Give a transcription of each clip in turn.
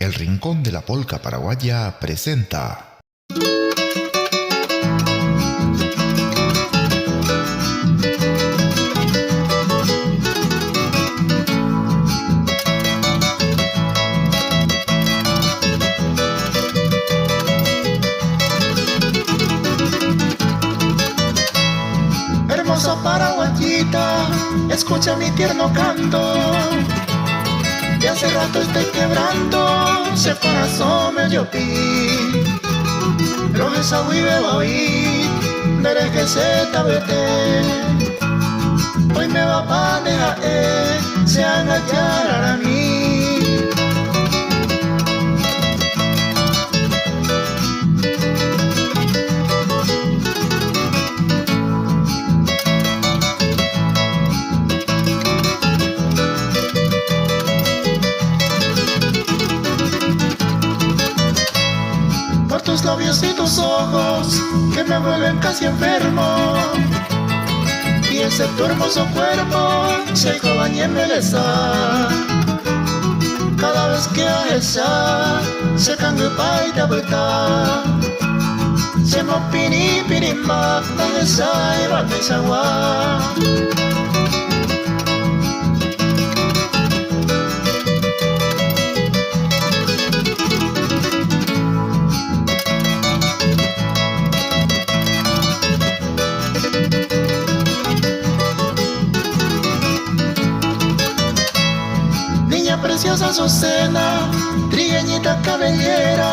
El Rincón de la Polca Paraguaya presenta. Hermosa paraguayita, escucha mi tierno canto. De hace rato estoy quebrando, se corazón me yo pi. Roja vive babi, dereje se tabete. Hoy me va pa dejar, se agachar a mí. Por tus labios y tus ojos que me vuelven casi enfermo, y ese tu hermoso cuerpo se baña en beleza. Cada vez que esa se cambia y te vuelta, se mo pini pirimba donde sai va de agua. Preciosa Azucena, trigueñita cabellera,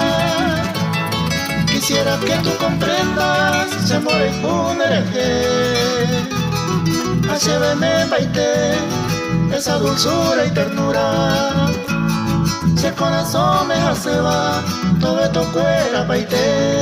quisiera que tú comprendas, se muere un hereje. Lléveme baite, esa dulzura y ternura, si el corazón me hace va, todo esto fuera baite.